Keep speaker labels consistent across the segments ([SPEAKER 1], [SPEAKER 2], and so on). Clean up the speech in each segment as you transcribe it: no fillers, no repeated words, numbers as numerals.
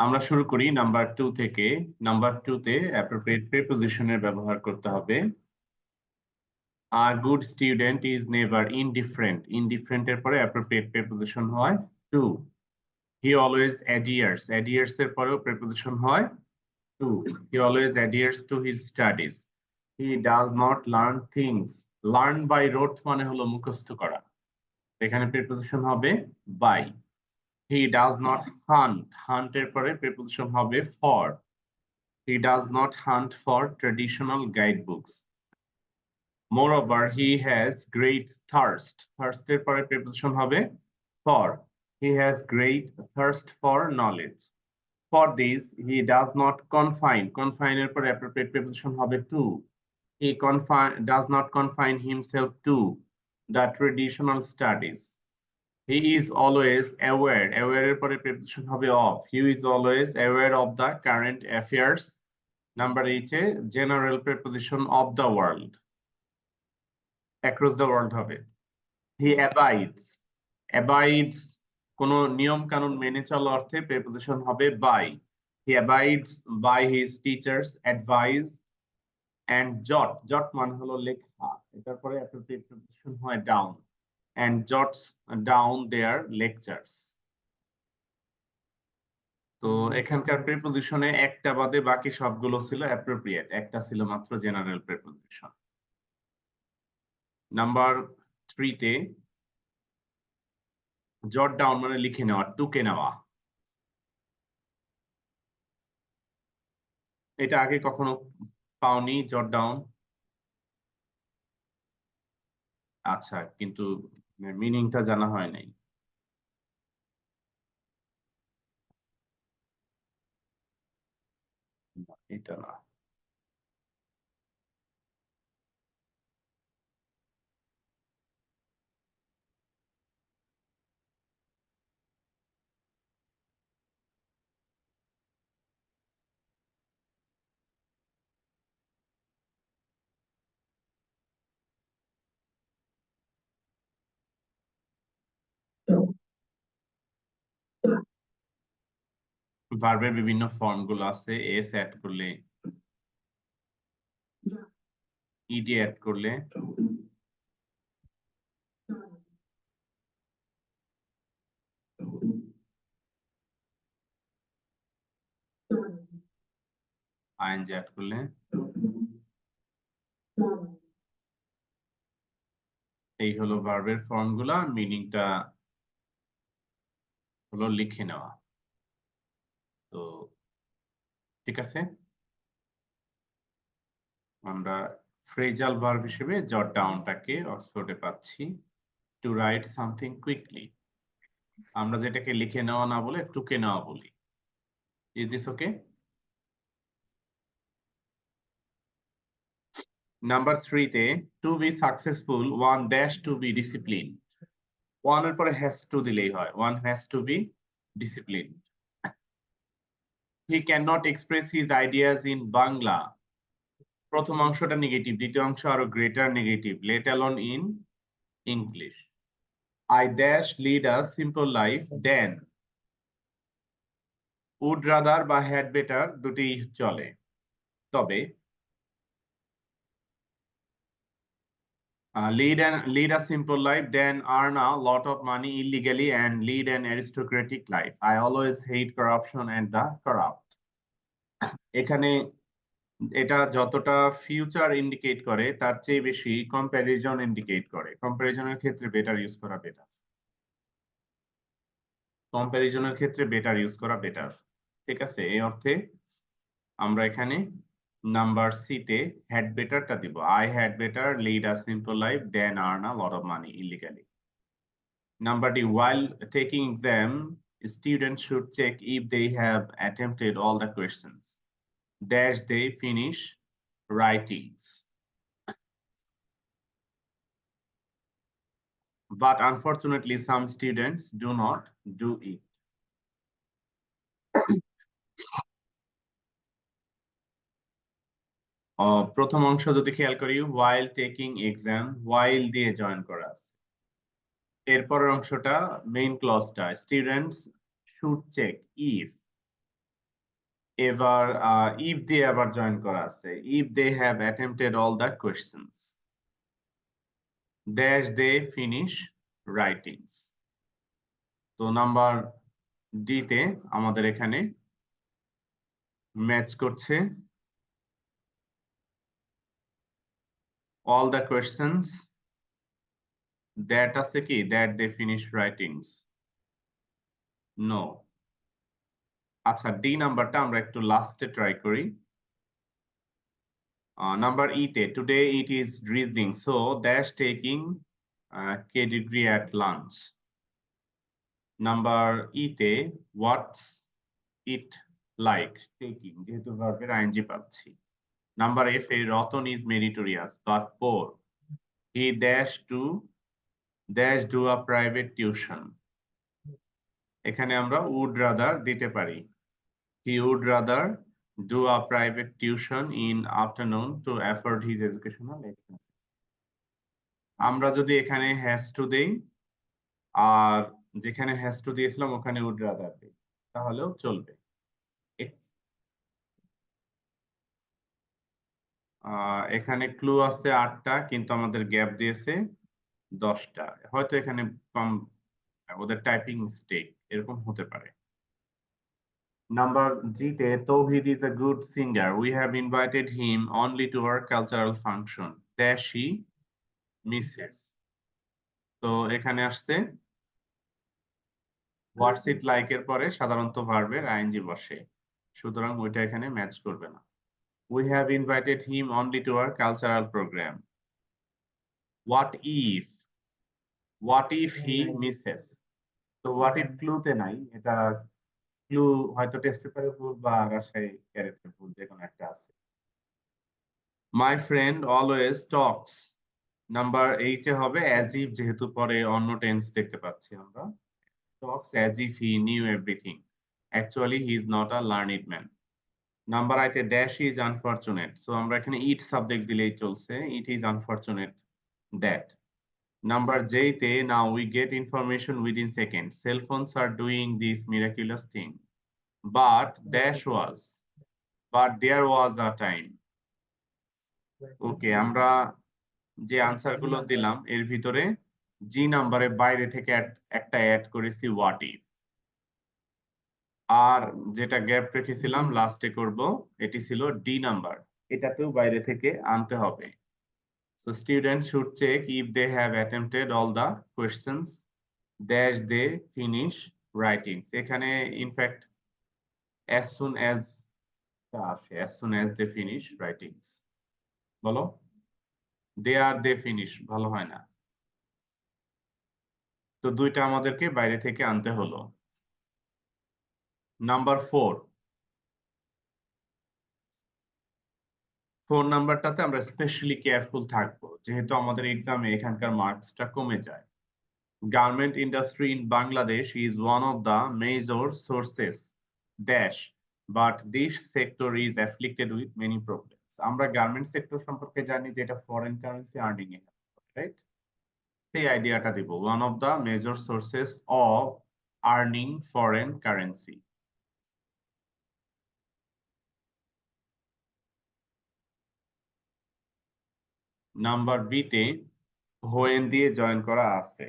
[SPEAKER 1] আমরা শুরু করি নাম্বার 2 থেকে। নাম্বার 2 তে অ্যাপ্রোপ্রিয়েট প্রিপোজিশনের ব্যবহার করতে হবে। A good student is never indifferent. Indifferent এর পরে অ্যাপ্রোপ্রিয়েট প্রিপোজিশন হয় to. He always adheres. Adheres এর পরেও প্রিপোজিশন হয় to. He always adheres to his studies. He does not learn things. Learn by rote মানে হলো মুখস্থ করা। এখানে প্রিপোজিশন হবে by. He does not hunt. Hunt এর পরে প্রিপোজিশন হবে for. He does not hunt for traditional guidebooks. Moreover, he has great thirst. Thirst এর পরে প্রিপোজিশন হবে for. He has great thirst for knowledge. For this, he does not confine. Confine এর পরে appropriate preposition হবে to. He does not confine himself to the traditional studies. He is always aware. Aware এর পরে preposition হবে of. He is always aware of the current affairs. Number 8 A general preposition of the world. Across the world হবে। He abides. Abides কোনো নিয়ম কানুন মেনে চলা অর্থে preposition হবে by. He abides by his teachers' advice and jot মানে হলো লেখা। এটার পরে appropriate preposition হয় down and jots down their lectures. তো এখানকার প্রিপোজিশনে একটা বাদে বাকি সবগুলো ছিল appropriate, একটা ছিল মাত্র জেনারেল প্রিপোজিশন। নাম্বার 3 তে জট ডাউন মানে লিখে নেওয়া, টুকে নেওয়া। এটা আগে কখনো পাওনি জট ডাউন? আচ্ছা, কিন্তু মিনিংটা জানা হয় নাই। এটা না। ভার্বের বিভিন্ন ফর্ম গুলো আছে। এস অ্যাড করলে, ইডি অ্যাড করলে, আইএনজি অ্যাড করলে, এই হলো ভার্বের ফর্ম গুলা। মিনিংটা হলো লিখে নেওয়া। তো ঠিক আছে, আমরা ফ্রেজাল ভার্ব হিসেবে জট ডাউনটাকে অক্সফোর্ডে পাচ্ছি। টু রাইট সামথিং কুইকলি, আমরা যেটাকে লিখে নেওয়া না বলে টুকে নেওয়া বলি। Is this okay? নাম্বার 3 তে to be successful one dash to be discipline. One এর পরে হ্যাজ টু দিলেই হয়। One has to be discipline. He can not express his ideas in Bangla. প্রথম অংশটা নেগেটিভ, দ্বিতীয় অংশ আরো greater negative. Let alone in English. I dash lead a simple life than. Would rather বা had better দুটি চলে, তবে lead a simple life than earn a lot of money illegally and lead an aristocratic life. I always hate corruption and the corrupt. এখানে এটা যতটা future indicate করে তার চেয়ে বেশি কম্প্যারিজন ইন্ডিকেট করে। কম্প্যারিজনের ক্ষেত্রে বেটার ইউজ করা বেটার। কম্প্যারিজনের ক্ষেত্রে বেটার ইউজ করা বেটার। ঠিক আছে, এই অর্থে আমরা এখানে নাম্বার সি তে had better টা দিব। I had better lead a simple life than earn a lot of money illegally. Number D, while taking exam, students should check if they have attempted all the questions. Dash they finish writings. But unfortunately, some students do not do it. প্রথম অংশ যদি খেয়াল করি, while taking exam, while দিয়ে join করা আছে। এরপরের অংশটা মেইন ক্লজটা স্টুডেন্টস শুড চেক ইফ। এবার if দিয়ে আবার জয়েন করা আছে, if they have attempted all the questions dash they finish writings। তো নাম্বার ডি তে আমাদের এখানে ম্যাচ করছে all the questions that আছে কি that they finish writings no। আচ্ছা ডি নাম্বারটা আমরা একটু লাস্টে ট্রাই করি। নাম্বার ই তে today it is drizzling so dash taking K degree at lunch। Number E তে what's it like taking যেহেতু ভার্বের আইএনজি পাচ্ছি। Number F A Ratan is meritorious but poor he dash do a private tuition। এখানে আমরা would rather দিতে পারি he would rather do a private tuition in afternoon to afford his educational expenses। আমরা যদি এখানে has to দেই আর যেখানে has to দিয়েছিলাম ওখানে would rather দেই তাহলেও চলবে। এখানে ক্লু আছে 8টা কিন্তু আমাদের গ্যাপ দিয়েছে 10টা, হয়তো এখানে কম ওদের টাইপিং মিস্টেক এরকম হতে পারে। নাম্বার জি তে তৌহিদ is a good singer we have invited him only to our cultural function dash he misses। তো এখানে আসছে হোয়াটস ইট লাইক এর পরে সাধারণত ভার্বের আইএনজি বসে, সুতরাং ওইটা এখানে ম্যাচ করবে না। we have invited him only to our cultural program what if he misses। তো হোয়াট ইফ ক্লুতে নাই, এটা ক্লু হয়তো টেস্ট পেপারে ভুল বা রাজশাহী ক্যারেক্টার ভুল যে কোনো একটা আছে। My friend always Tux number H A হবে অ্যাজ ইফ যেহেতু পরে অন্য টেন্স দেখতে পাচ্ছি আমরা talks as if he knew everything actually he is not a learned man. Number আইতে ড্যাশ ইজ আনফরচুনেট সো আমরা এখানে ইট সাবজেক্ট দিলেই চলছে it is unfortunate that. Number J te now we get information within seconds. Cell phones are doing this miraculous thing. But there was a time. Okay, আমরা যে answer গুলো দিলাম এর ভিতরে জি নাম্বারে বাইরে থেকে একটা অ্যাড করেছি হোয়াট ইফ, আর যেটা গ্যাপ রেখেছিলাম লাস্টে করব এটি ছিল ডি নাম্বার, এটাতেও বাইরে থেকে আনতে হবে। So students should check if they have attempted all the questions dash they finish writings। এখানে ইনফ্যাক্ট as soon as টা আসে as soon as they finish writings বলো they finish ভালো হয় না, তো দুইটা আমাদেরকে বাইরে থেকে আনতে হলো। নাম্বার 4 নাম্বারটাতে আমরা স্পেশালি কেয়ারফুল থাকবো যেহেতু আমাদের এক্সামে এখানকার মার্কসটা কমে যায়। Garment industry in Bangladesh is one of the major sources dash but this sector is afflicted with many problems। আমরা গার্মেন্ট সেক্টর সম্পর্কে জানি যে এটা ফরেন কারেন্সি আর্নিং এ, রাইট? সেই আইডিয়াটা দিব one of the major sources of earning foreign currency। Number B তে when দিয়ে জয়েন করা আছে,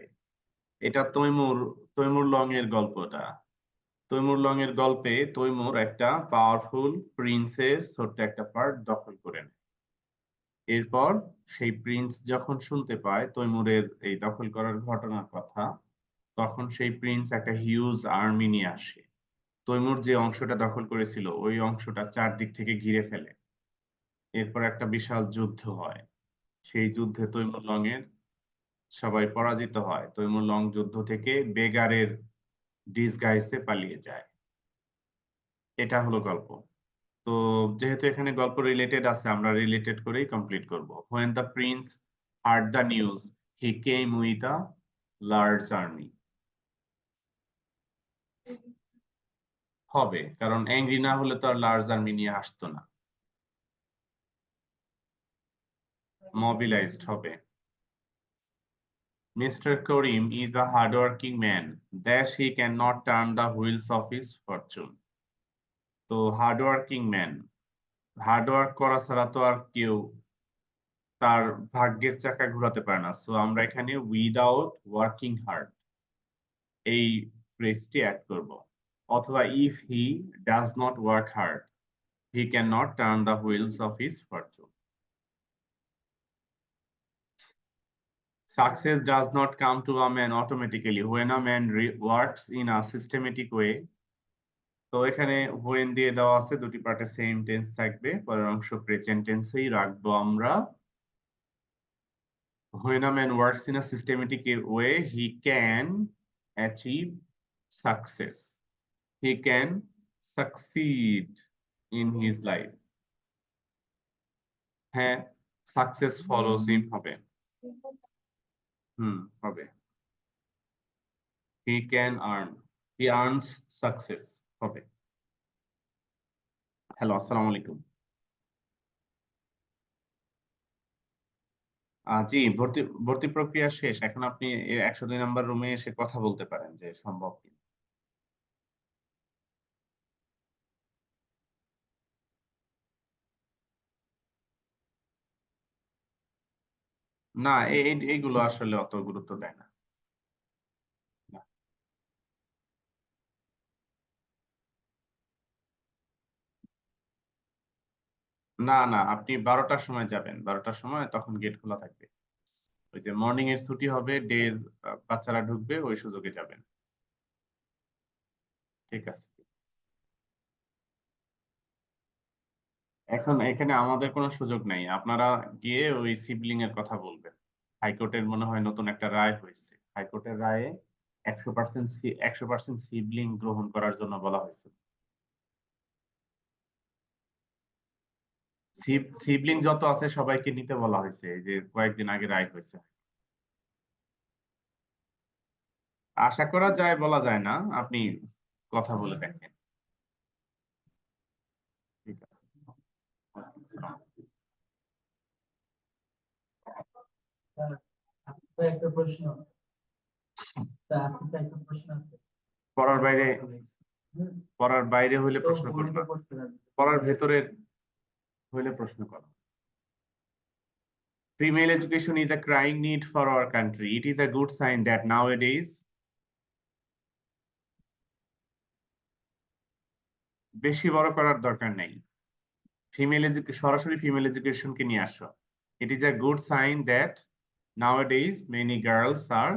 [SPEAKER 1] এটা তৈমুর লং এর গল্পটা। তৈমুর লং এর গল্পে তৈমুর একটা পাওয়ারফুল প্রিন্সের ছোট্ট একটা পার্ট দখল করে নেয়। এরপর সেই প্রিন্স যখন শুনতে পায় তৈমুরের এই দখল করার ঘটনার কথা, তখন সেই প্রিন্স একটা হিউজ আর্মি নিয়ে আসে। তৈমুর যে অংশটা দখল করেছিল ওই অংশটা চারদিক থেকে ঘিরে ফেলে। এরপর একটা বিশাল যুদ্ধ হয়, সেই যুদ্ধে তৈমুর লং এর সবাই পরাজিত হয়। তৈমুর লং যুদ্ধ থেকে বেগারের ডিসগাইসে পালিয়ে যায়। এটা হলো গল্প। তো যেহেতু এখানে গল্প রিলেটেড আছে আমরা রিলেটেড করেই কমপ্লিট করব। When the prince heard the news he came with a large army। হবে, কারণ অ্যাংরি না হলে তো আর লার্জ আর্মি নিয়ে আসতো না। মোবিলাইজড হবে। Mr. Karim is a hardworking man dash he cannot turn the wheels of his fortune। তো হার্ডওয়ার্কিং ম্যান, হার্ডওয়ার্ক করা ছাড়া তো আর কেউ তার ভাগ্যের চাকা ঘোরাতে পারে না। সো আমরা এখানে উইদাউট ওয়ার্কিং হার্ড এই ফ্রেজটি অ্যাড করব। অথবা if he does not work hard he can not turn the wheels of his fortune. Success does not come to a man automatically when a man works in a systematic way. তো এখানে when দিয়ে দেওয়া আছে, দুটি পার্টে same tense থাকবে, পরের অংশ প্রেজেন্ট টেন্সেই রাখবো আমরা। When a man works in a systematic way he can achieve success, he can succeed in his life. হ্যাঁ, সাকসেস ফলোস হিম হবে, হবে। he can earn, he earns success হবে। হ্যালো, আসসালামু আলাইকুম। জি, ভর্তি ভর্তি প্রক্রিয়া শেষ। এখন আপনি 102 নাম্বার রুমে এসে কথা বলতে পারেন যে সম্ভব কি। না, এইগুলো আসলে অত গুরুত্ব দেয় না। না, না, আপনি 12টার সময় যাবেন, 12টার সময় তখন গেট খোলা থাকবে। ওই যে মর্নিং এর ছুটি হবে, ডে এর বাচ্চারা ঢুকবে, ওই সুযোগে যাবেন। ঠিক আছে। এখন এখানে আমাদের কোনো সুযোগ নাই, আপনারা গিয়ে ওই সিবলিং এর কথা বলবেন। হাইকোর্টের মনে হয় নতুন একটা রায় হয়েছে, হাইকোর্টের রায়ে 100% সিবলিং গ্রহণ করার জন্য বলা হয়েছে। সিবলিং যত আছে সবাইকে নিতে বলা হয়েছে, এই যে কয়েকদিন আগে রায় হয়েছে। আশা করা যায়, বলা যায় না, আপনি কথা বলে দেখেন। ঠিক আছে। আসসালাম।
[SPEAKER 2] একটা প্রশ্ন, একটা প্রশ্ন আছে।
[SPEAKER 1] পড়ার বাইরে, পড়ার বাইরে হইলে প্রশ্ন করবা, পড়ার ভেতরে হইলে প্রশ্ন করো। Female education is a crying need for our country. It is a good sign that nowadays বেশি বড় করার দরকার নেই। সরাসরি ফিমেল এডুকেশনকে নিয়ে আসো। It is a good sign that nowadays many girls are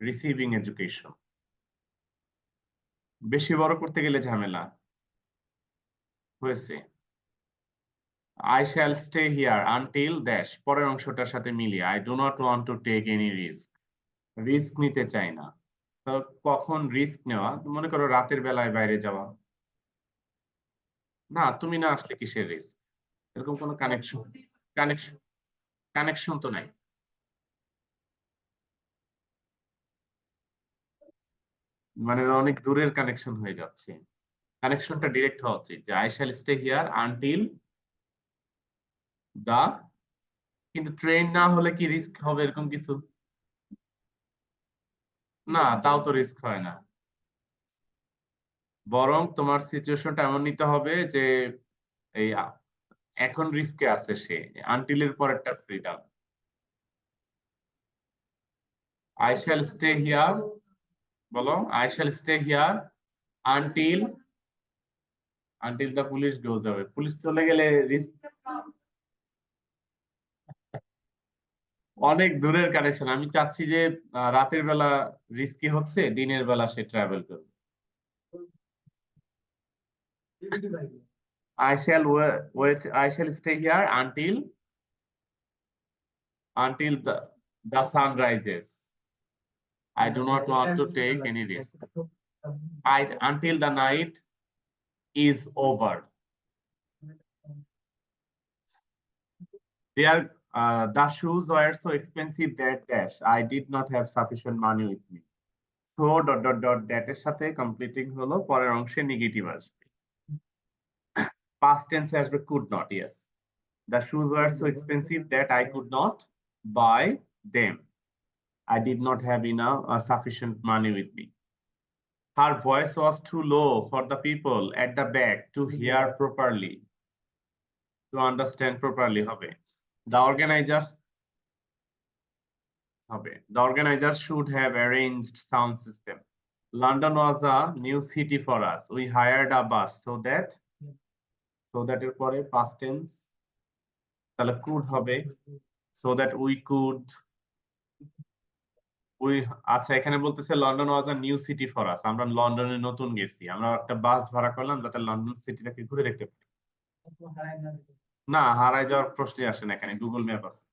[SPEAKER 1] receiving education. বেশি বড় করতে গেলে ঝামেলা হয়েছে। I shall stay here until dash, পরের অংশটার সাথে মিলিয়ে I do not want to take any risk. Risk নিতে চাই না। তো কখন রিস্ক নেওয়া? মনে করো রাতের বেলায় বাইরে যাওয়া। না, তুমি না আসলে কিসের রিস্ক? এরকম কোনো কানেকশন কানেকশন তো নাই। মানে অনেক দূরের কানেকশন হয়ে যাচ্ছে। কানেকশনটা ডিরেক্ট হওয়া উচিত যে I shall stay here until the, কিন্তু ট্রেন না হলে কি রিস্ক হবে এরকম কিছু? না, তাও তো রিস্ক হয় না। বরং তোমার সিচুয়েশনটা এমন নিতে হবে যে এই এখন রিস্কে আছে সে, আনটিলের পর একটা freedom. I shall stay here, বলো I shall stay here until, until the police goes away. Police চলে গেলে রিস্ক, অনেক দূরের কানেকশন। আমি চাচ্ছি যে রাতের বেলা রিস্কি হচ্ছে, দিনের বেলা সে ট্রাভেল করবে। I shall wait, I shall stay here until the sun rises. I do not want to take any risk. Until the night is over. The shoes were so expensive that dash I did not have sufficient money with me. So that এর সাথে completing হলো, পরের অংশে negative আসবে। Past tense আসবে could not, yes. The shoes were so expensive that I could not buy them. I did not have enough sufficient money with me. Her voice was too low for the people at the back to hear properly, to understand properly হবে the organizers should have arranged sound system. London was a new city for us. We hired a bus so that এর পরে past tense তাহলে could হবে so that we could আচ্ছা এখানে বলতেছে London was a new city for us আমরা লন্ডনে নতুন গেছি আমরা একটা বাস ভাড়া করলাম যাতে লন্ডন সিটিটাকে ঘুরে দেখতে পারি না হারায় যাওয়ার প্রশ্নই আসে না এখানে গুগল ম্যাপ আছে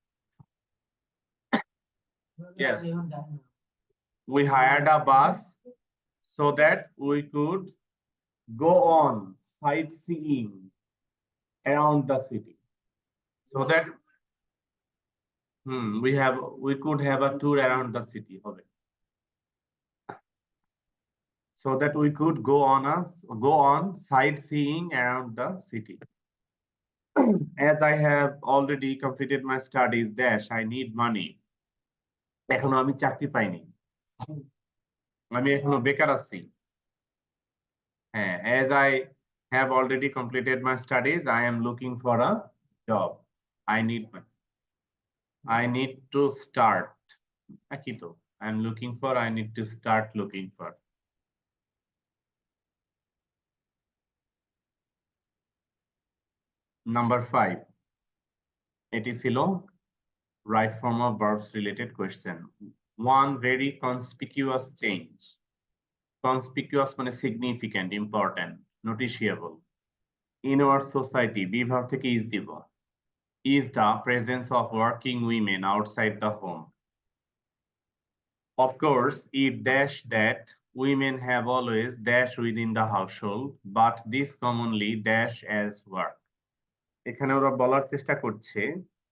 [SPEAKER 1] yes we hired a bus so that we could go on sightseeing around the city so that we could have a tour around the city হবে so that we could go on sightseeing around the city. As I have already completed my studies dash I need money. এখনো আমি চাকরি পাইনি আমি এখনো বেকার আছি হ্যাঁ as I have already completed my studies I am looking for a job. I need to start একই তো I am looking for I need to start looking for. Number 5 এটি ছিল right form of verbs related question. One very conspicuous change. Conspicuous মানে significant, important, noticeable. In our society, be verb থেকে is দিব. Is the presence of working women outside the home. Of course, it dash that women have always dash within the household, but this commonly dash as work. এখানে ওরা বলার চেষ্টা করছে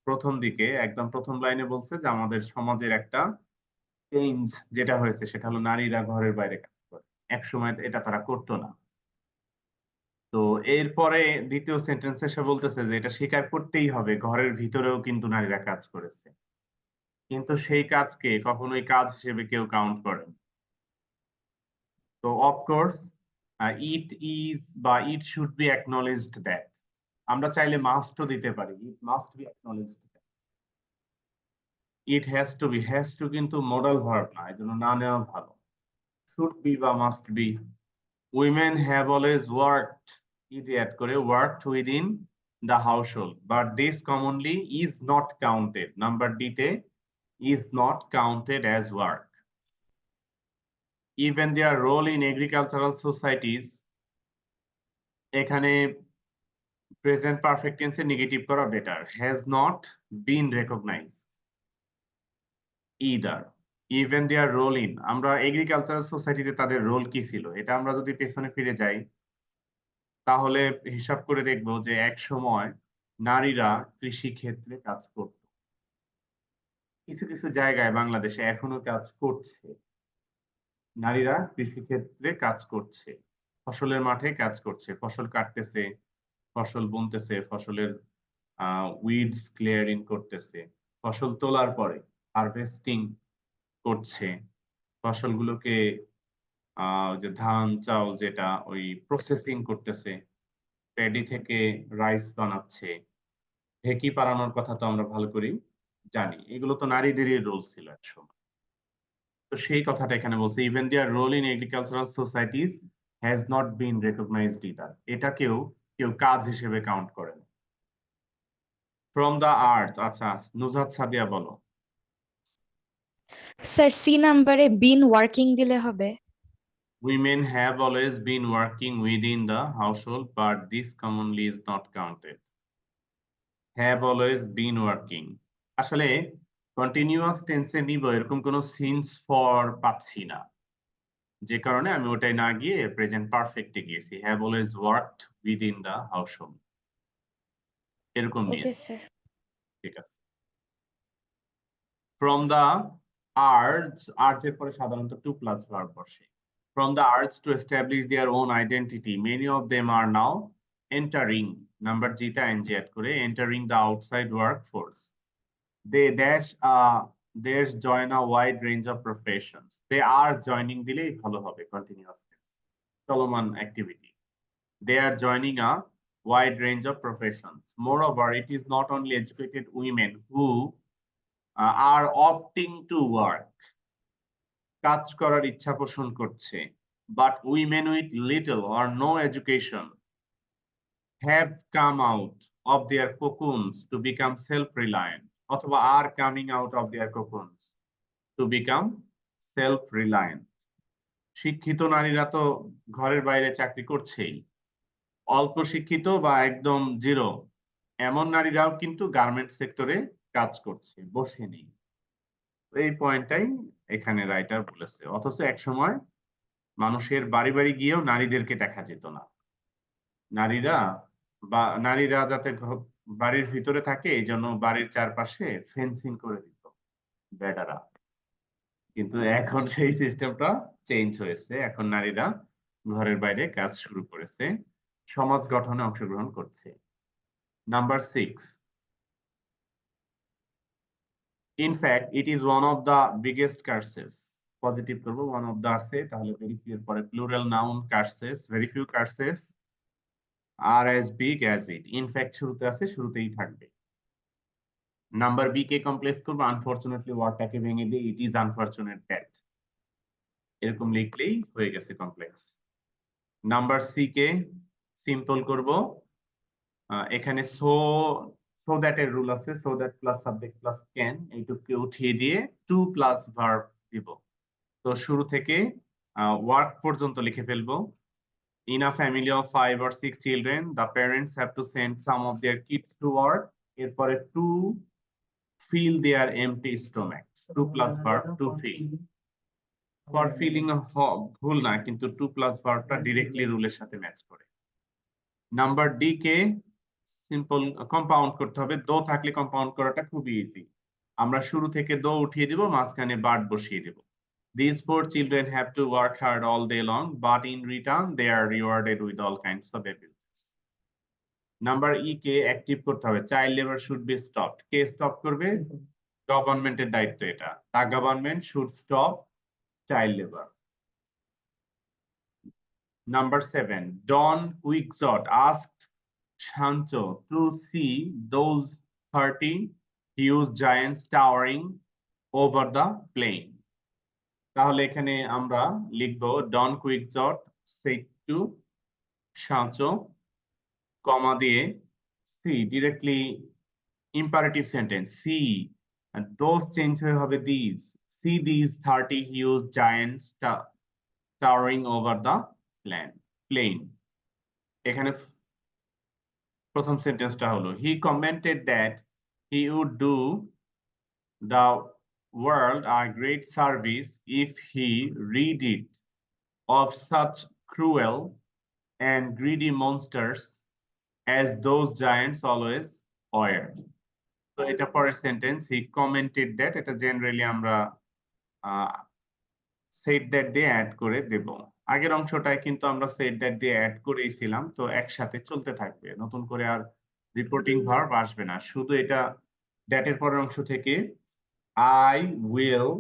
[SPEAKER 1] প্রথম দিকে একদম প্রথম লাইনে বলছে যে আমাদের সমাজের একটা চেঞ্জ যেটা হয়েছে সেটা হলো নারীরা ঘরের বাইরে কাজ করে একসময় এটা তারা করতো না তো এরপরে দ্বিতীয় সেন্টেন্সে সে বলতেছে যে এটা স্বীকার করতেই হবে ঘরের ভিতরেও কিন্তু নারীরা কাজ করেছে কিন্তু সেই কাজকে কখনোই কাজ হিসেবে কেউ কাউন্ট করেন তো অফকোর্স ইট ইজ বা it should be acknowledged that আমরা চাইলে মাস্টও দিতে পারি it must be acknowledged it has to কিন্তু মডাল ভার্ব না এজন্য না নেওয়া ভালো শুড বি বা must be women have always worked is add করে worked within the household but this commonly is not counted number D তে is not counted as work even their role in agricultural societies এখানে present perfect টেন্সে negative করা better has not been recognized either even their role in আমরা agricultural সোসাইটিতে তাদের role কি ছিল এটা আমরা যদি পেছনে ফিরে যাই তাহলে হিসাব করে দেখব যে এক সময় নারীরা কৃষি ক্ষেত্রে কাজ করত কিছু কিছু জায়গায় বাংলাদেশে এখনো কাজ করছে নারীরা কৃষি ক্ষেত্রে কাজ করছে ফসলের মাঠে কাজ করছে ফসল কাটতেছে ফসল বুনতেছে ফসলের উইডস ক্লিয়ারিং করতেছে ফসল তোলার পরে হারভেস্টিং করছে ফসলগুলোকে যে ধান চাউল যেটা ওই প্রসেসিং করতেছে প্যাডি থেকে রাইস বানাচ্ছে ঢেকি পাড়ানোর কথা তো আমরা ভালো করেই জানি এগুলো তো নারীদেরই রোল ছিল এক সময় তো সেই কথাটা এখানে বলছে even their role in agricultural societies has not been recognized either এটাকেও কেউ কাজ হিসেবে কাউন্ট করে না ফ্রম দ্য আর্টস আচ্ছা নুজহাত সাদিয়া বলো
[SPEAKER 3] স্যার সি নাম্বারে বিন ওয়ার্কিং দিলে হবে
[SPEAKER 1] Women have always been working within the household, but this commonly is not counted. Have always been working. আসলে কন্টিনিউয়াস টেন্সে নিব এরকম কোনো সিন্স ফর পাচ্ছি না যে কারণে আমি ওটাই না গিয়ে প্রেজেন্ট পারফেক্টে গিয়েছি have always worked within the household এরকম নিয়ে ঠিক আছে ফ্রম দ্য আর্জ এর পরে সাধারণত টু প্লাস ভার্ব বসে from the urge to establish their own identity many of them are now entering number G টা NG add করে entering the outside workforce they there's join a wide range of professions they are joining দিলেই ভালো হবে continuous tense চলমান activity. They are joining a wide range of professions. Moreover, it is not only educated women who are opting to work, কাজ করার ইচ্ছা পোষণ করছে, but women with little or no education have come out of their cocoons to become self-reliant, অথবা are coming out of their cocoons to become self-reliant. শিক্ষিত নারীরা তো ঘরের বাইরে চাকরি করছেই, অল্প শিক্ষিত বা একদম জিরো এমন নারীরাও কিন্তু গার্মেন্ট সেক্টরে কাজ করছে, বসে নেই। এই পয়েন্টটাই এখানে রাইটার বলেছে। অথচ একসময় মানুষের বাড়ি বাড়ি গিয়েও নারীদেরকে দেখা যেত না। নারীরা যাতে বাড়ির ভিতরে থাকে এই জন্য বাড়ির চারপাশে ফেন্সিং করে দিত বেটারা। কিন্তু এখন সেই সিস্টেমটা চেঞ্জ হয়েছে, এখন নারীরা ঘরের বাইরে কাজ শুরু করেছে, সমাজ গঠনে অংশগ্রহণ করছে। Number 6, in fact it is one of the biggest curses. Positive করব, one of the আছে, তাহলে very few এর পরে plural noun curses, very few curses are as big as it. in fact শুরুতে আছে, শুরুতেই থাকবে। নাম্বার বি কে complex করব, আনফরচুনেটলি ওয়ার্ডটাকে ভেঙে দিয়ে ইট ইজ আনফরচুনেট দ্যাট, এরকম লিখলেই হয়ে গেছে কমপ্লেক্স। নাম্বার সি কে সিম্পল করব, এখানে সো দ্যাট এর রুল আছে, so that plus subject plus can, এইটুকুকে উঠিয়ে দিয়ে টু প্লাস ভার্ব দিব। তো শুরু থেকে ওয়ার্ক পর্যন্ত লিখে ফেলবো। In a family of 5 or 6 children, the parents have to send some of their kids to work. এরপরে to fill their empty stomachs. 2 plus verb to fill. For filling ভুল না, কিন্তু 2 plus verb-টা ডিরেক্টলি রুলের সাথে match করে। Number D কে simple compound করতে হবে, দো থাকলে কম্পাউন্ড করাটা খুব ইজি। আমরা শুরু থেকে দো উঠিয়ে দিব, মাঝখানে বার্ড বসিয়ে দেব। These poor children have to work hard all day long, but in return they are rewarded with all kinds of abilities. Number E K active করতে হবে, child labour should be stopped. K stop করবে? গভর্নমেন্টের দায়িত্ব এটা। The government should stop child labor. Number 7, Don Quixote asked Sancho to see those 30 huge giants towering over the plain. তাহলে এখানে আমরা লিখবো ডন কুইকজট said to Sancho, কমা দিয়ে see, directly imperative sentence, see, and those change হয়ে হবে these, see these 30 huge giants towering over the plain. এখানে প্রথম সেন্টেন্সটা হলো he commented that he would do the world a great service if he rid it of such cruel and greedy monsters as those giants always were. তো এটা পরের sentence, he commented that, এটা generally আমরা said that দিয়ে add করে দেব। আগের অংশটায় কিন্তু আমরা said that দিয়ে অ্যাড করেইছিলাম, তো একসাথে চলতে থাকবে, নতুন করে আর রিপোর্টিং ভার্ব আসবে না, শুধু এটা that এর পরের অংশ থেকে I will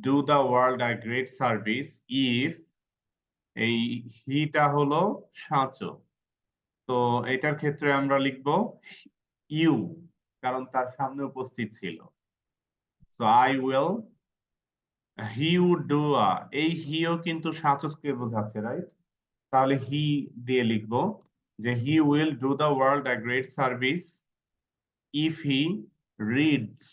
[SPEAKER 1] do the world a great service if, এই হিটা হলো সাঁচো, তো এটার ক্ষেত্রে আমরা লিখব ইউ, কারণ তার সামনে উপস্থিত ছিল। So I will, he would do এই হিও কিন্তু সাঁচোকে বোঝাচ্ছে, রাইট? তাহলে হি দিয়ে লিখব যে he will do the world a great service if he rids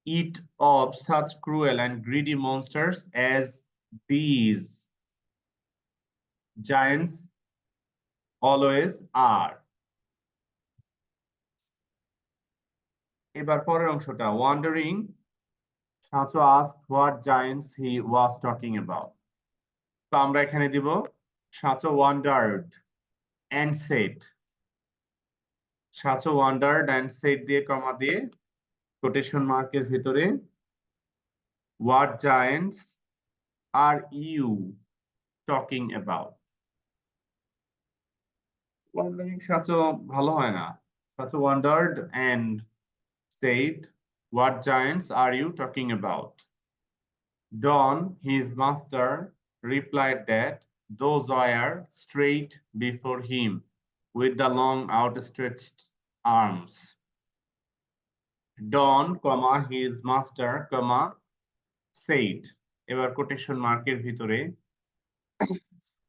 [SPEAKER 1] it of such cruel and greedy monsters as these giants always are. এবার পরের অংশটা, wondering Sancho asked what giants he was talking about. তো আমরা এখানে দিব Sancho wondered and said, Sancho wondered and said দিয়ে কমা দিয়ে quotation মার্কের ভিতরে what giants are you talking about? Wondering Sancho ভালো হয় না, Sancho wondered and said, what giants are you talking about? Don, his master, replied that those were straight before him with the long outstretched arms. Don, his master, said. এবার quotation মার্কের ভিতরে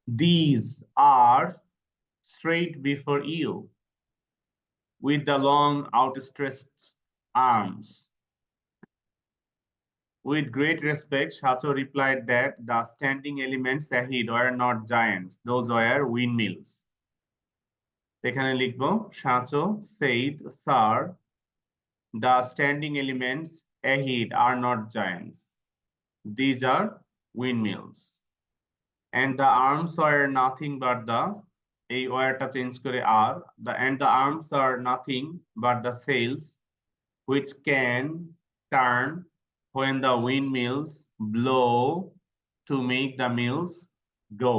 [SPEAKER 1] these are straight before you with the long outstretched arms. With great respect, Shacho replied that the standing elements ahead were not giants, those were windmills. এখানে লিখবো Shacho said, sir, the standing elements ahead are not giants. These are windmills. And the arms are nothing but the এই ওয়ারটা change করে are the arms are nothing but the sails which can turn when the windmills blow to make the mills go.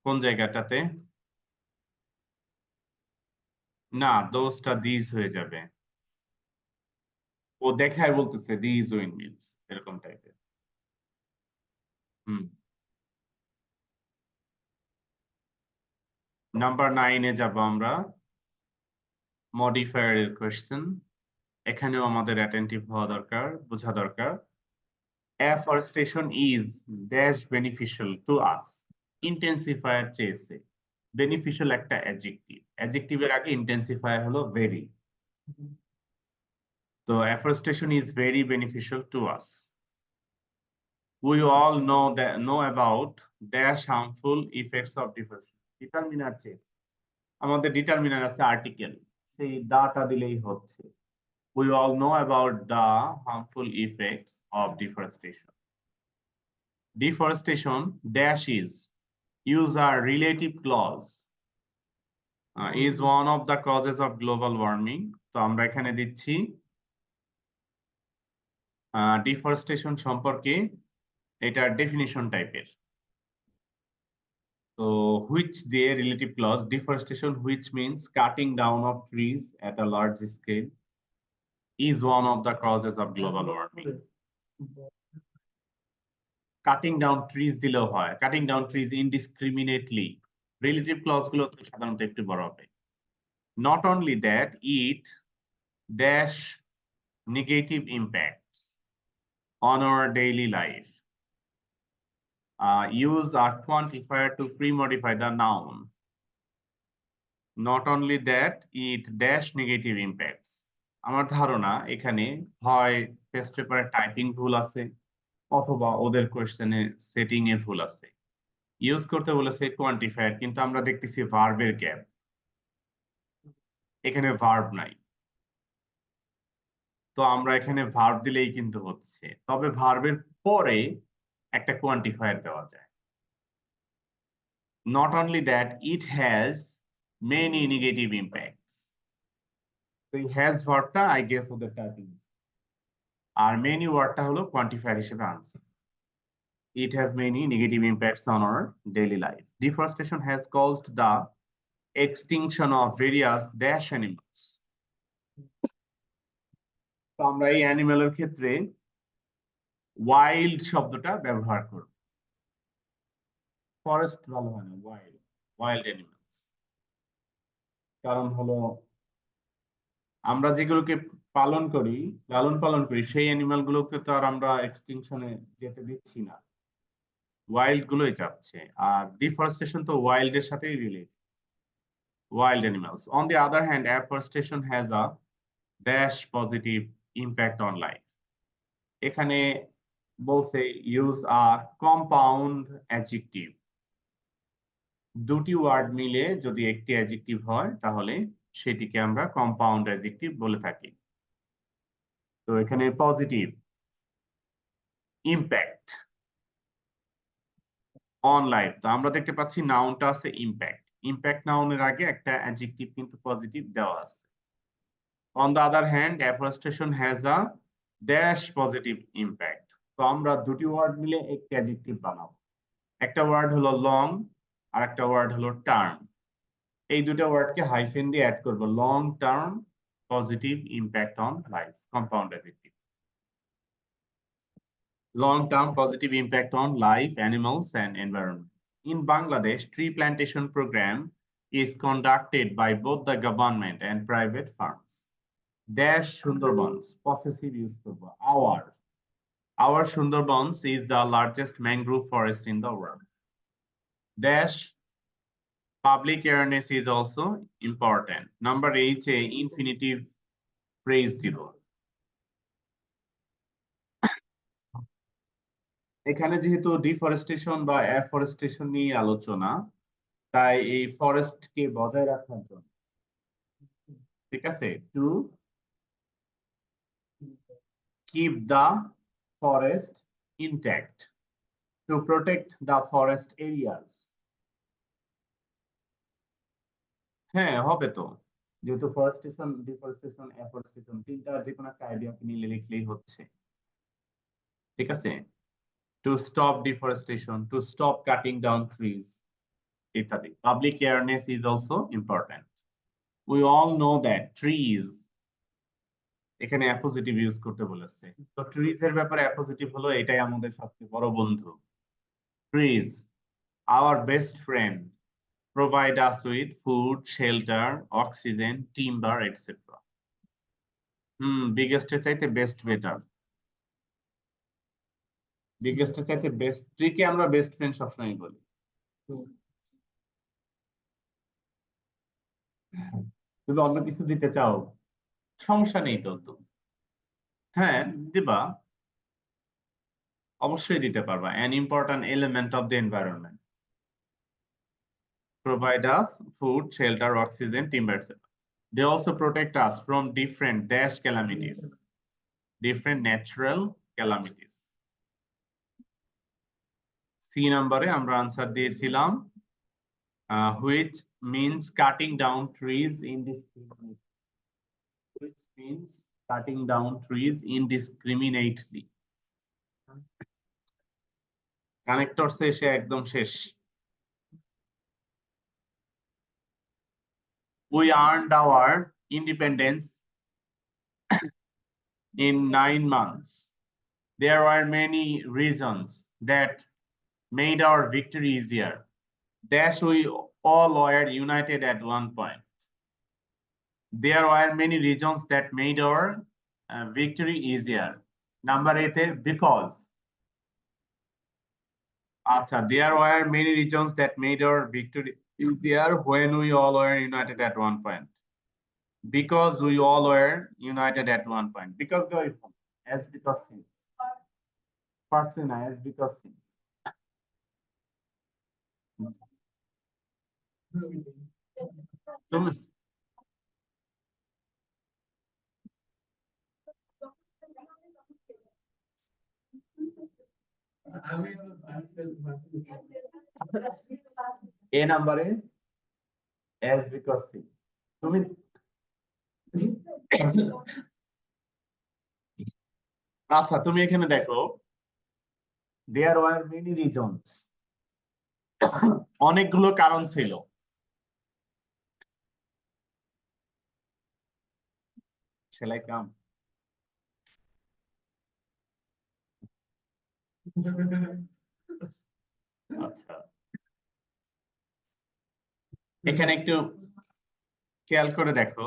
[SPEAKER 1] কোন জায়গাটাতে না দোষটা this হয়ে যাবে ও দেখায় বলতেছে দিস উইন্ডমিলস এরকম টাইপের নাম্বার 9 এ যাব আমরা মডিফায়ার এর কোশ্চেন এখানেও আমাদের অ্যাটেনটিভ হওয়া দরকার বোঝা দরকার afforestation is dash beneficial to us intensifier চেয়েছে বেনিফিশিয়াল একটা অ্যাডজেক্টিভ অ্যাডজেক্টিভের আগে ইন্টেন্সিফায়ার হলো ভেরি তো afforestation is very beneficial to us. We all know about dash harmful effects of deforestation. Determiner চেয়েছে আমাদের ডিটারমিনার আছে আর্টিকেল সেই দাটা দিলেই হচ্ছে We all know about the harmful effects of deforestation. Deforestation dash use a relative clause is one of the causes of global warming. তো আমরা এখানে দিচ্ছি ডিফরেস্টেশন সম্পর্কে এটার ডেফিনিশন টাইপের তো which the relative clause deforestation which means cutting down of trees at a large scale is one of the causes of global warming. Cutting down trees দিলেও হয় cutting down trees indiscriminately relative clause গুলো তো সাধারণত একটু বড় হবে not only that it dash negative impacts on our daily life use a quantifier to pre-modify the noun not only that it dash negative impacts আমার ধারণা এখানে হয় টেস্ট পেপারে টাইপিং ভুল আছে অথবা ওদের কোশ্চেনে সেটিং এ ভুল আছে ইউজ করতে বলেছে কোয়ান্টিফায়ার কিন্তু আমরা দেখতেছি ভার্বের গ্যাপ এখানে ভার্ব নাই তো আমরা এখানে ভার্ব দিলেই কিন্তু হচ্ছে তবে ভার্বের পরে একটা কোয়ান্টিফায়ার দেওয়া যায় not only that it has many negative impacts so it has ভার্বটা আই গেস ওদের টাইপিং আর many ওয়ার্ডটা হলো কোয়ান্টিফায়ার হিসেবে আনছে it has many negative impacts on our daily life deforestation has caused the extinction of various dash animals তো আমরা এই অ্যানিমেলের ক্ষেত্রে ওয়াইল্ড শব্দটা ব্যবহার করব ফরেস্ট ভালো হয় না ওয়াইল্ড অ্যানিমেলস কারণ হলো আমরা যেগুলোকে পালন করি লালন পালন করি সেই অ্যানিমেল গুলোকে তো আর আমরা এক্সটিংশনে যেতে দিচ্ছি না ওয়াইল্ড গুলোই যাচ্ছে আর ডিফরেস্টেশন তো ওয়াইল্ড এর সাথেই related wild animals on the other hand afforestation has a dash positive impact on life এখানে বলছে use a compound adjective দুটি ওয়ার্ড মিলে যদি একটি অ্যাডজেক্টিভ হয় তাহলে সেটিকে আমরা কম্পাউন্ড অ্যাডজেক্টিভ বলে থাকি তো এখানে পজিটিভ ইমপ্যাক্ট অন লাইফ তো আমরা দেখতে পাচ্ছি নাউনটা আছে ইমপ্যাক্ট ইমপ্যাক্ট নাউনের আগে একটা অ্যাডজেক্টিভ কিন্তু পজিটিভ দেওয়া আছে on the other hand afforestation has a dash positive impact তো আমরা দুটি ওয়ার্ড মিলে একটা অ্যাডজেক্টিভ বানাবো একটা ওয়ার্ড হলো লং আর একটা ওয়ার্ড হলো টার্ম এই দুটো ওয়ার্ডকে হাইফেন দিয়ে অ্যাড করব long term positive impact on life, compound effective. Long-term positive impact on life, animals, and environment. In Bangladesh, tree plantation program is conducted by both the government and private firms. Dash Sundarbans, possessive use করব, our Sundarbans is the largest mangrove forest in the world. Dash public awareness is also important. Number 8 a infinitive phrase দিব। এখানে যেহেতু deforestation বা afforestation নিয়ে আলোচনা, তাই এই ফরেস্টকে বজায় রাখার জন্য, ঠিক আছে, two keep the forest intact, to protect the forest areas. হ্যাঁ হবে তো, যেহেতু ফরেস্টেশন, ডিফরেস্টেশন, অ্যাফরেস্টেশন তিনটার যে কোনো একটা আইডিয়া নিয়ে লিখলেই হচ্ছে, ঠিক আছে। To stop deforestation, to stop cutting down trees, ইত্যাদি। Public awareness is also important. We all know that trees, এখানে অ্যাপোজিটিভ ইউজ করতে বলেছে, তো ট্রিজ এর ব্যাপারে অ্যাপোজিটিভ হলো এটাই আমাদের সবচেয়ে বড় বন্ধু। Trees, our best friend, provide us with food, shelter, oxygen, timber, etc. Biggest এর চাইতে বেস্ট বেটার, বিগেস্ট এর চাইতে বেস্ট, ট্রিকে আমরা বেস্ট ফ্রেন্ড সবসময় বলি। তুমি অন্য কিছু দিতে চাও, সমস্যা নেই তো, হ্যাঁ দিবা, অবশ্যই দিতে পারবা। An important element of the environment, provide us food, shelter, oxygen, timber, etc. They also protect us from different dash calamities, different natural calamities. C নম্বরে আমরা আনসার দিয়েছিলাম which means cutting down trees indiscriminately, which means cutting down trees indiscriminately. Connector শেষে একদম শেষ। We earned our independence in 9 months. There were many reasons that made our victory easier. Dash we all were united at one point. There were many reasons that made our victory easier. Number 8 because. Acha, there were many reasons that made our victory easier when we all were united at one point. Because we all were united at one point. Because the as because since. Person as because since. A number as because since. তুমি আচ্ছা তুমি এখানে দেখো there were many reasons, অনেকগুলো কারণ ছিল। Shall I come? আচ্ছা এখানে একটু খেয়াল করে দেখো,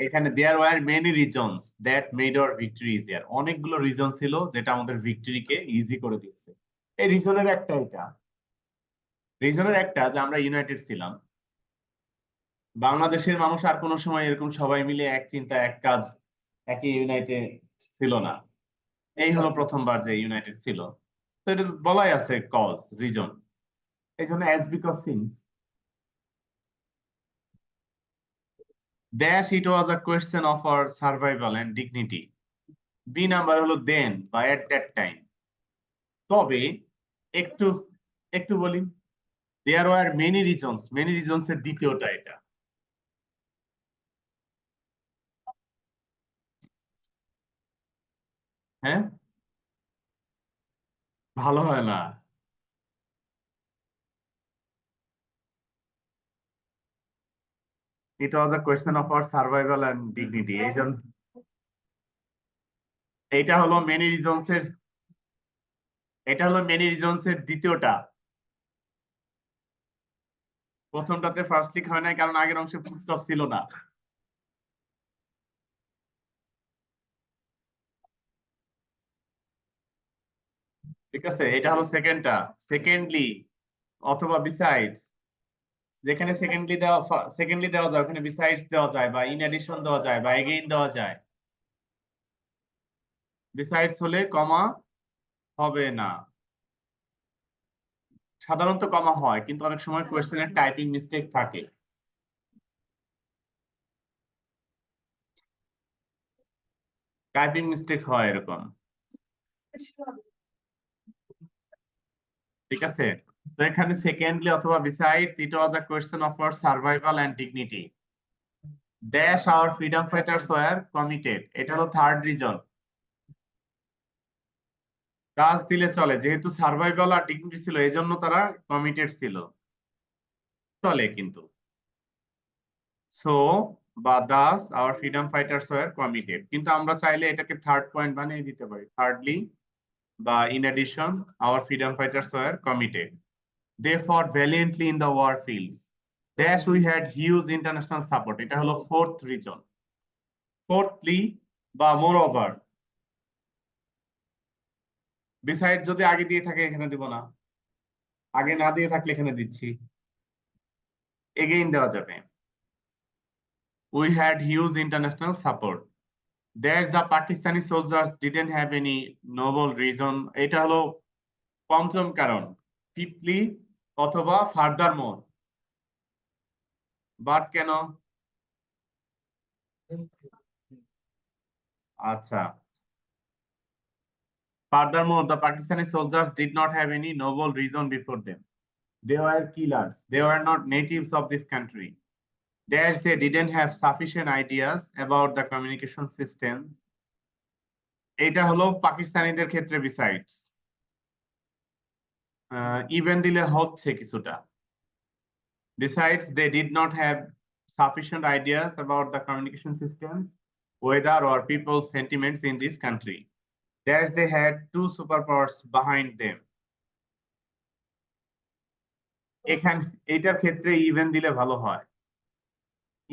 [SPEAKER 1] এখানে there were many reasons that made our victory easier, অনেকগুলো রিজন ছিল যেটা আমাদের ভিক্টরিকে ইজি করে দিয়েছে। এই রিজনের একটা, এটা রিজনের একটা যে আমরা ইউনাইটেড ছিলাম। বাংলাদেশের মানুষ আর কোনো সময় এরকম সবাই মিলে এক চিন্তা এক কাজ একই ইউনাইটেড ছিল না, এই হলো প্রথমবার যে ইউনাইটেড ছিল। তো এটা বলাই আছে কজ, রিজন, এই জন্য as because since dash it was a question of our survival and dignity. B number হলো then বা at that time। তবে একটু একটু বলি, there were many reasons এর দ্বিতীয়টা এটা। হ্যাঁ ভালো হয় না, It was a question of our survival and dignity. এই জন্য এটা হলো many reasons এর দ্বিতীয়টা। প্রথমটাতে ফার্স্ট লিক হয় নাই কারণ আগের অংশে ফুল স্টপ ছিল না। ঠিক আছে, এটা হলো সেকেন্ডটা। সেকেন্ডলি অথবা বিসাইডস, যেখানে সেকেন্ডলি দেওয়া যায় ওখানে বিসাইডস দেওয়া যায় বা ইন এডিশন দেওয়া যায় বা এগেইন দেওয়া যায়। বিসাইডস হলে কমা হবে না, সাধারণত কমা হয় কিন্তু অনেক সময় কোয়েশ্চেনের টাইপিং মিস্টেক থাকে। টাইপিং মিস্টেক হয় এরকম। ঠিক আছে, তো এখানে সেকেন্ডলি অথবা besides it was a question of our survival and dignity dash our freedom fighters were committed. এটা হলো থার্ড রিজন। কাজ দিলে চলে, যেহেতু সার্ভাইভাল আর ডিগনিটি ছিল এই জন্য তারা কমিটেড ছিল, চলে কিন্তু। সো বা thus our freedom fighters were committed, কিন্তু আমরা চাইলে এটাকে থার্ড পয়েন্ট বানিয়ে দিতে পারি। থার্ডলি বা in addition our freedom fighters were committed, they fought valiantly in the war fields dash we had huge international support। এটা হলো ফোর্থ রিজন। ফোর্থলি বা মোরওভার, বিসাইড যদি আগে দিয়ে থাকে এখানে দিব না, আগে না দিয়ে থাকলে এখানে দিচ্ছি, এগেইন দেওয়া যাবে। we had huge international support dash the Pakistani soldiers didn't have any noble reason। এটা হলো পঞ্চম কারণ। ফিফথলি অথবা ফার্দার মোর, বাট কেন? আচ্ছা, furthermore the Pakistani soldiers did not have any noble reason before them, they were killers, they were not natives of this country dash they didn't have sufficient ideas about the communication systems। এটা হলো পাকিস্তানিদের ক্ষেত্রে besides, even দিলে হচ্ছে কিছুটা। Besides, they did not have sufficient ideas about the communication systems, weather or people's sentiments in this country dash they had two superpowers behind them। এখানে এটার ক্ষেত্রে ইভেন দিলে ভালো হয়।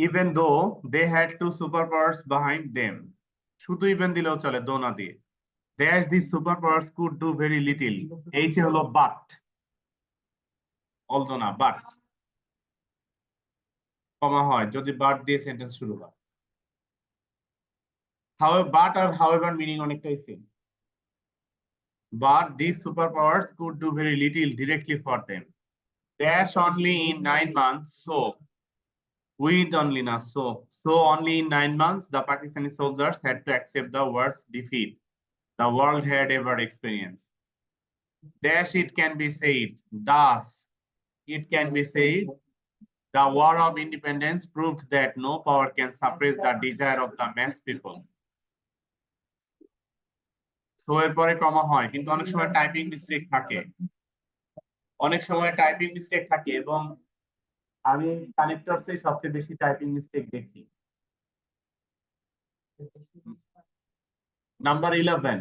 [SPEAKER 1] even though they had two superpowers behind them, শুধু even দিলেও চলে, দো না দিয়ে। dash these superpowers could do very little, H হলো but, although না but, কমা হয় যদি but দিয়ে সেন্টেন্স শুরু হয়। however but আর however মিনিং অনেকটাই same, but these superpowers could do very little directly for them dash only in 9 months, so with only na so only in 9 months the Pakistani soldiers had to accept the worst defeat the world had ever experienced dash it can be said, thus it can be said the war of independence proved that no power can suppress the desire of the mass people। So এর পরে কমা হয় কিন্তু অনেক সময় typing mistake থাকে, এবং আমি কানেক্টরসে সবচেয়ে বেশি টাইপিং মিস্টেক দেখি। নাম্বার 11